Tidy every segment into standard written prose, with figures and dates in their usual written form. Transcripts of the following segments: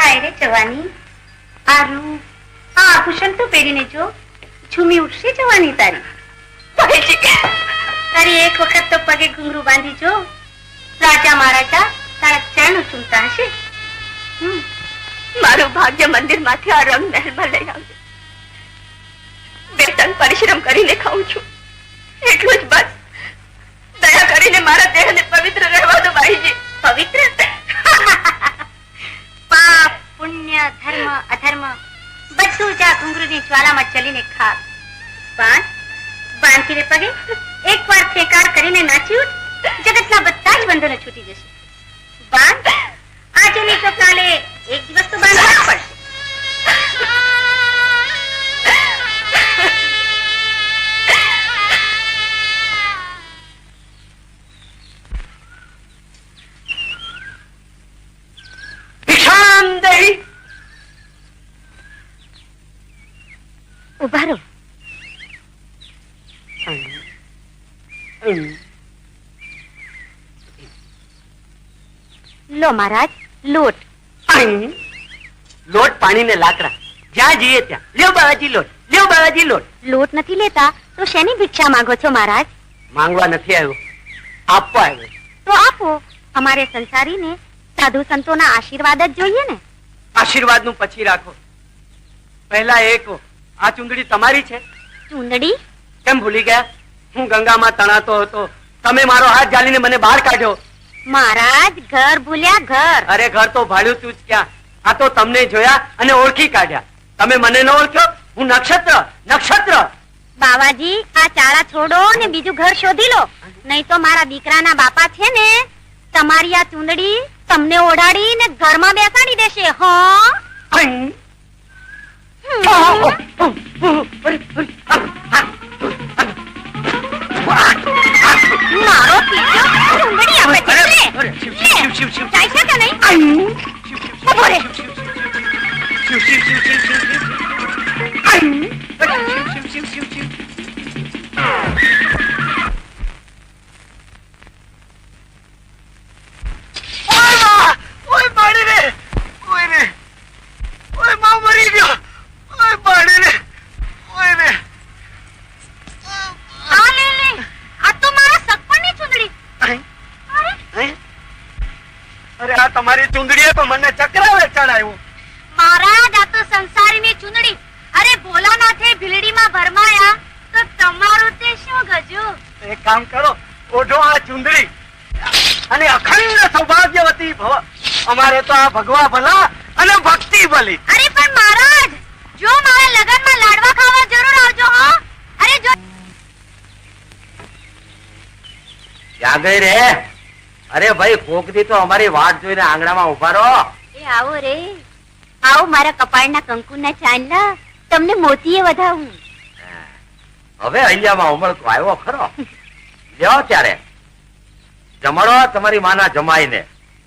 હાય રે જવાની, આ રૂપ, આ આભૂષણ તો પહેરીને જો, ઝૂમી ઉઠશે જવાની તારી. તારી એક વખત તો પગે ઘૂંઘરું બાંધી જો, રાજા મહારાજા તારા ચરણ ચૂમતા હશે. મારું ભાગ્ય મંદિર માંથી આ રંગ મહેલમાં લઈ આવજો. બે ટન પરિશ્રમ કરીને ખાઉં છું, એટલું જ બસ. દયા કરીને મારા દેહને પવિત્ર રહેવા દો બાઈજી. પવિત્ર? પાપ પુણ્ય ધર્મ અધર્મ બધું જ આ ઘૂંઘરૂની જ્વાલામાં ચલીને ખાક. બાંધી રે પગે, એકવાર ફેંકાર કરીને નાચી ઉઠ, જગતના બધા જ બંધનો છૂટી જશે. બાંધ, આજે નહીં તો કાલે એક દિવસ તો બાંધવા જ પડશે. ઉભા રહો. લો મહારાજ, લોટ. લોટ, પાણી ને લાકડા, જ્યાં જઈએ ત્યાં. લ્યો બાવાજી લોટ, લ્યો બાવાજી લોટ. લોટ નથી લેતા તો શેની ભિક્ષા માંગો છો મહારાજ? માંગવા નથી આવ્યો, આપવા આવ્યો. તો આપો. અમારે સંસારીને સાધુ સંતોના આશીર્વાદ જ જોઈએ ને. આશીર્વાદ નું પછી રાખો, પહેલા એ કહો, આ ચુંદડી તમારી છે? ચુંદડી? કેમ ભૂલી ગયા? હું ગંગામાં તણાતો હતો, તમે મારો હાથ જાલીને મને બહાર કાઢ્યો. મહારાજ, ઘર ભૂલ્યા ઘર. અરે ઘર તો ભાડ્યું તું જ ક્યાં, આ તો તમને જોયા અને ઓળખી કાઢ્યા. તમે મને ન ઓળખ્યો? હું નક્ષત્ર, નક્ષત્ર. બાવાજી, આ ચારા છોડો ને બીજું ઘર શોધી લો, નહીં તો મારા દીકરાના બાપા છે ને તમારી આ ચુંદડી તમને ઓઢાડી ને ઘરમાં બેસાડી દેશે. હા, મારો પીછો ચુંદડી આપે છે. જાય છે કે નહીં? ઉભો રે. તમારી ચુંદડીએ તો મને ચક્રાવે ચડાવ્યું. મહારાજ, આ તો સંસારીની ચુંદડી. અરે ભોલાનાથે ભીલડીમાં ભરમાયા તો તમારું તે શું ગજુ? એક કામ કરો, ઓઢો આ ચુંદડી અને અખંડ સૌભાગ્યવતી ભવ. અમારે તો આ ભગવા ભલા અને ભક્તિ ભલી. અરે પણ મહારાજ, જો મારા લગનમાં લાડવા ખાવા જરૂર આવજો. હો, અરે જો જાગે રે. અરે ભાઈ, કોકદી તો અમારી વાટ જોઈને આંગણામાં ઉભા રહો. એ આવો રે, આવો મારા કપાળના કંકુના ચાંદલા, તમને મોતીએ વધાવું. હવે અહિયામાં ઉમળકો આવ્યો ખરો. લ્યો ત્યારે જમાડો તમારી માના જમાઈને.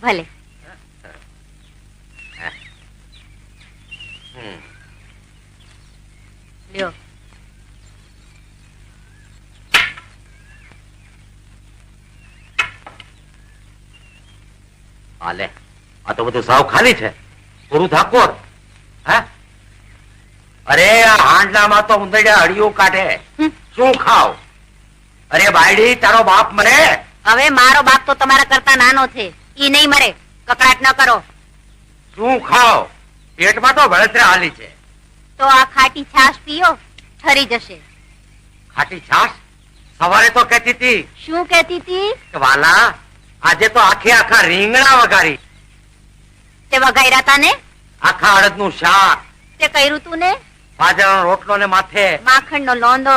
ભલે. લ્યો. હાલે, આ તો બધું સાવ ખાલી છે, પૂરું ધાકોર. હે, અરે આ હાંડલામાં તો ઉંદરડા હળિયું કાઢે. શું ખાવ? અરે બાયડી, તારો બાપ મરે? હવે મારો બાપ તો તમારા કરતા નાનો છે, ઈ નહીં મરે. કકડાટ ન કરો. શું ખાવ? પેટમાં તો બળતરા હાલી છે. તો આ ખાટી છાશ પીઓ, ઠરી જશે. ખાટી છાશ? સવારે તો કહેતી હતી. શું કહેતી હતી? વાલા, આજે તો આખે આખા રીંગણા વઘારી. તે વઘાર્યા તા ને? આખા અડદનું શાક. તે કર્યું તું ને? બાજરાનો રોટલો ને માથે માખણનો લોંદો.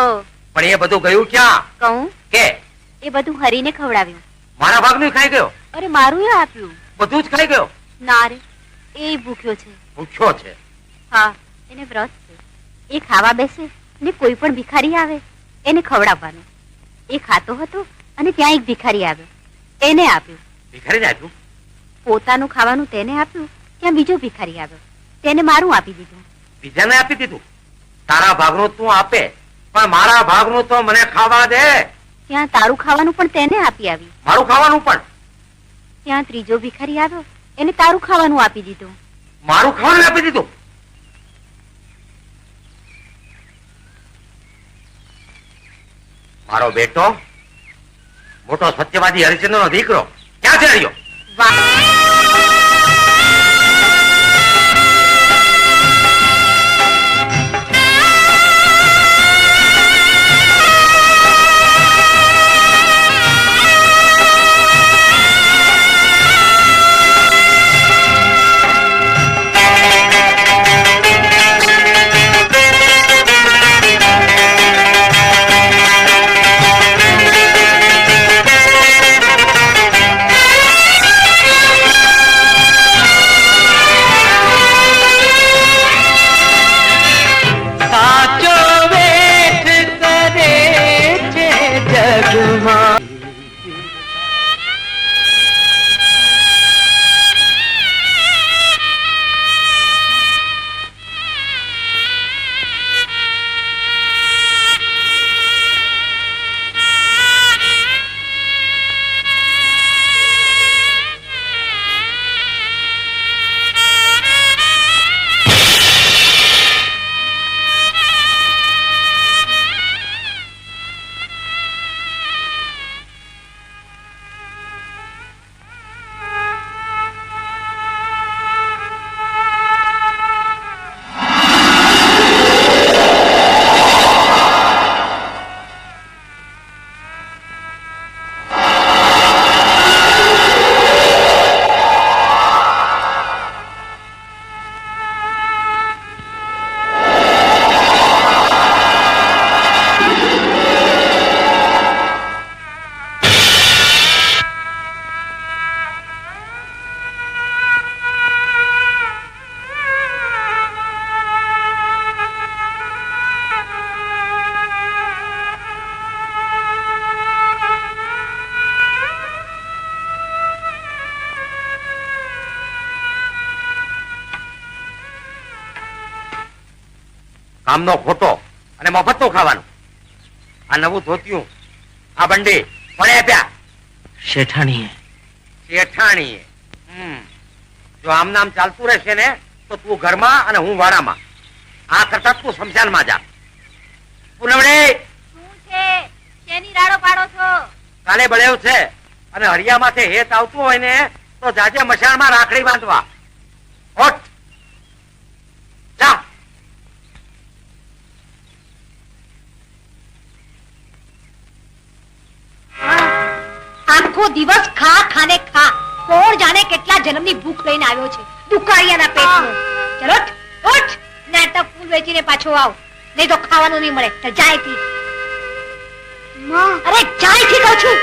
પણ એ બધું ગયું ક્યાં? કહું કે એ બધું હરીને ખવડાવ્યું. મારા ભાગનું ખાઈ ગયો? અરે મારું એ આપ્યું. બધું જ ખાઈ ગયો? ના રે, એ ભૂખ્યો છે. ભૂખ્યો છે? હા, એને વ્રત છે. એ ખાવા બેસે ને કોઈ પણ ભિખારી આવે એને ખવડાવવાનું. એ ખાતો હતો અને ત્યાં એક ભિખારી આવ્યો, એને આપ્યું. ભિખારીને આપ્યું? પોતાનું ખાવાનું તેને આપ્યું, ત્યાં બીજો ભિખારી આવ્યો, તેને મારું આપી દીધું. બીજાને આપી દીધું? તારા ભાગનું તું આપે, પણ મારા ભાગનું તો મને ખાવા દે. ત્યાં તારું ખાવાનું પણ તેને આપી આવી. મારું ખાવાનું પણ? ત્યાં ત્રીજો ભિખારી આવ્યો, એને તારું ખાવાનું આપી દીધું. મારું ખાવાનું આપી દીધું. મારો બેટો મોટો સત્યવાદી હરિચંદ્ર નો દીકરો ક્યાં છે રહ્યો? કામનો ખોટો અને મફતનું ખાવાનું. આ નવું ધોતિયું, આ બંડી કોણે આપ્યા? શેઠાણીએ. શેઠાણીએ. જો આમ નામ ચાલતું રહેશે ને તો તું ઘરમાં અને હું વાડામાં. આ કરતા તું શમશાનમાં જા. પૂનમડી, શું છે? શેની રાડો પાડો છો? કાલે બળેવ છે અને હરિયા માથે હેત આવતું હોય ને તો જાજે મશાણમાં રાખડી બાંધવા. હોઠ જા. આખો દિવસ ખા ખાને ખા. કોણ જાણે કેટલા જન્મની ભૂખ લઈને આવ્યો છે દુકાળિયાના પેટનો. ચલો ઉઠ ને તો ફૂલ વેચીને પાછો આવ, નહીં તો ખાવાનું નહીં મળે. જાય થી. અરે જાય થી કહું છું.